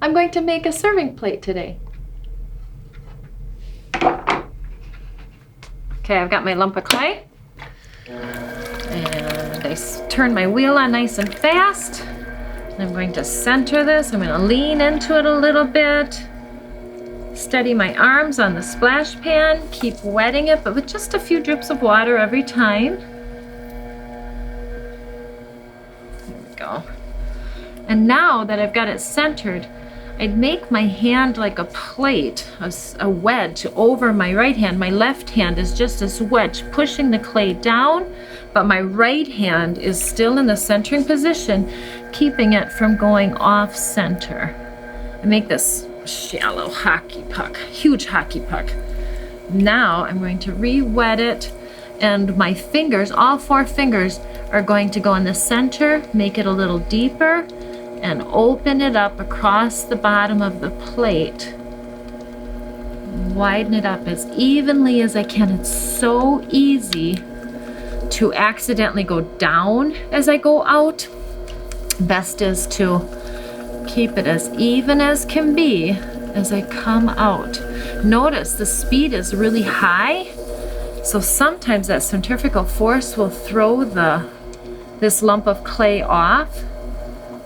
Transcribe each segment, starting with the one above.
I'm going to make a serving plate today. Okay, I've got my lump of clay. And I turn my wheel on nice and fast. And I'm going to center this. I'm going to lean into it a little bit. Steady my arms on the splash pan. Keep wetting it, but with just a few drips of water every time. There we go. And now that I've got it centered, I'd make my hand like a plate, a wedge over my right hand. My left hand is just this wedge pushing the clay down, but my right hand is still in the centering position, keeping it from going off center. I make this shallow hockey puck, huge hockey puck. Now I'm going to re-wet it, and my fingers, all 4 fingers, are going to go in the center, make it a little deeper, and open it up across the bottom of the plate. Widen it up as evenly as I can. It's so easy to accidentally go down as I go out. Best is to keep it as even as can be as I come out. Notice the speed is really high, so sometimes that centrifugal force will throw this lump of clay off.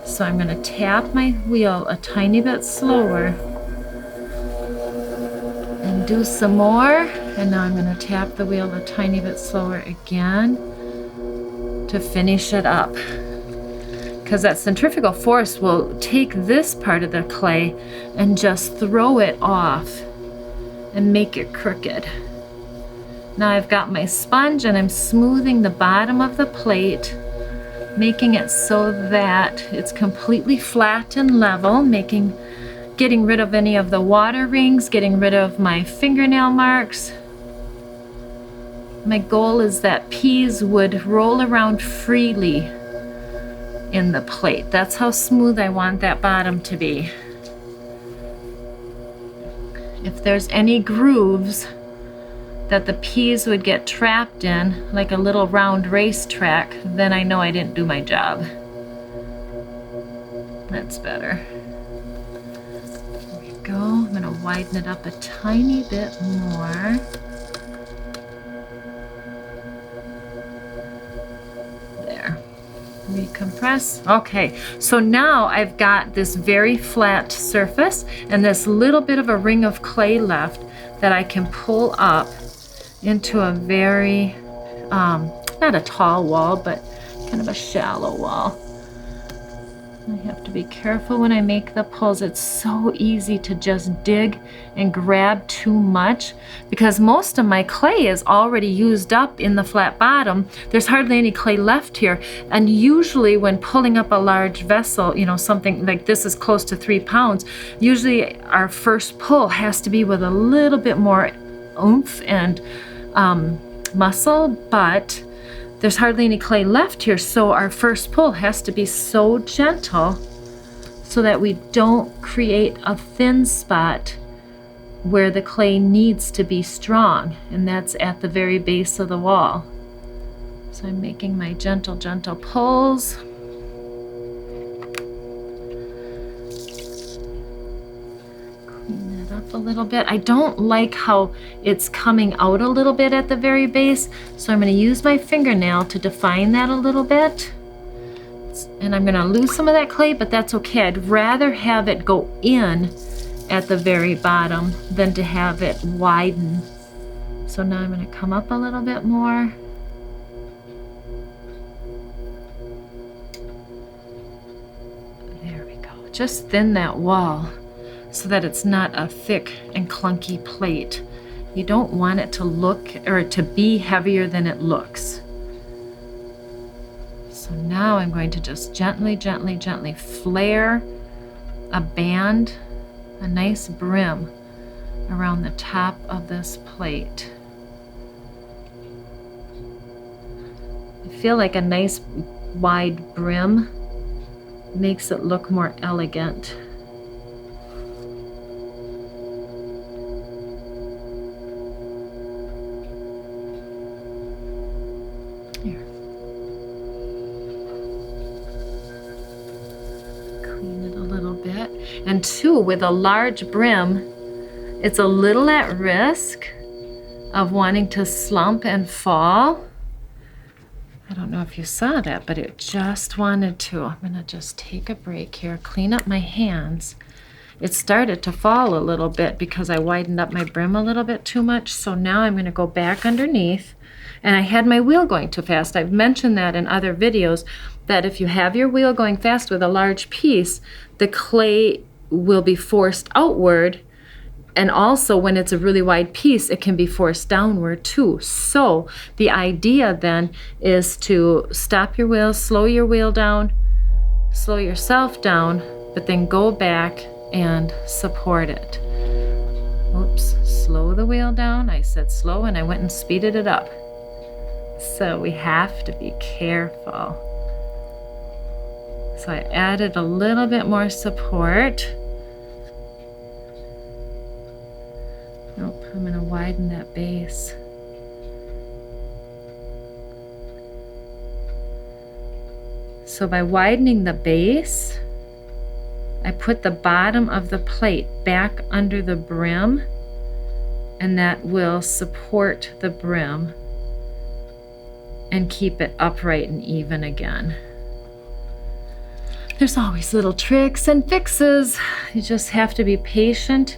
So I'm going to tap my wheel a tiny bit slower and do some more. And now I'm going to tap the wheel a tiny bit slower again to finish it up. Because that centrifugal force will take this part of the clay and just throw it off and make it crooked. Now I've got my sponge and I'm smoothing the bottom of the plate, making it so that it's completely flat and level, getting rid of any of the water rings, getting rid of my fingernail marks. My goal is that peas would roll around freely in the plate. That's how smooth I want that bottom to be. If there's any grooves that the peas would get trapped in, like a little round racetrack, then I know I didn't do my job. That's better. There we go. I'm going to widen it up a tiny bit more. There. Recompress. Okay, so now I've got this very flat surface and this little bit of a ring of clay left that I can pull up into a very, not a tall wall, but kind of a shallow wall. I have to be careful when I make the pulls. It's so easy to just dig and grab too much because most of my clay is already used up in the flat bottom. There's hardly any clay left here. And usually when pulling up a large vessel, you know, something like this is close to 3 pounds, usually our first pull has to be with a little bit more oomph and muscle, but there's hardly any clay left here, so our first pull has to be so gentle so that we don't create a thin spot where the clay needs to be strong, and that's at the very base of the wall. So I'm making my gentle pulls. Clean that up a little bit. I don't like how it's coming out a little bit at the very base, so I'm going to use my fingernail to define that a little bit. And I'm going to lose some of that clay, but that's okay. I'd rather have it go in at the very bottom than to have it widen. So now I'm going to come up a little bit more. There we go. Just thin that wall so that it's not a thick and clunky plate. You don't want it to look or to be heavier than it looks. So now I'm going to just gently flare a band, a nice brim around the top of this plate. I feel like a nice wide brim makes it look more elegant. And two, with a large brim, it's a little at risk of wanting to slump and fall. I don't know if you saw that, but it just wanted to. I'm gonna just take a break here, clean up my hands. It started to fall a little bit because I widened up my brim a little bit too much. So now I'm gonna go back underneath, and I had my wheel going too fast. I've mentioned that in other videos, that if you have your wheel going fast with a large piece, the clay will be forced outward. And also when it's a really wide piece, it can be forced downward too. So the idea then is to stop your wheel, slow your wheel down, slow yourself down, but then go back and support it. Oops, slow the wheel down. I said slow and I went and speeded it up. So we have to be careful. So I added a little bit more support. Nope, I'm going to widen that base. So by widening the base, I put the bottom of the plate back under the brim, and that will support the brim and keep it upright and even again. There's always little tricks and fixes. You just have to be patient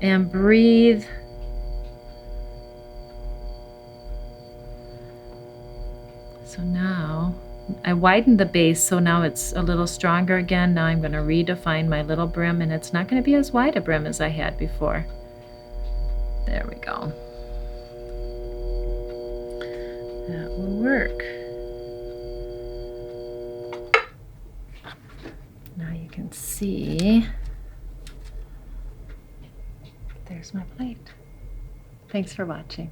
and breathe. So now I widened the base, so now it's a little stronger again. Now I'm going to redefine my little brim, and it's not going to be as wide a brim as I had before. There we go. That will work. Now you can see, there's my plate. Thanks for watching.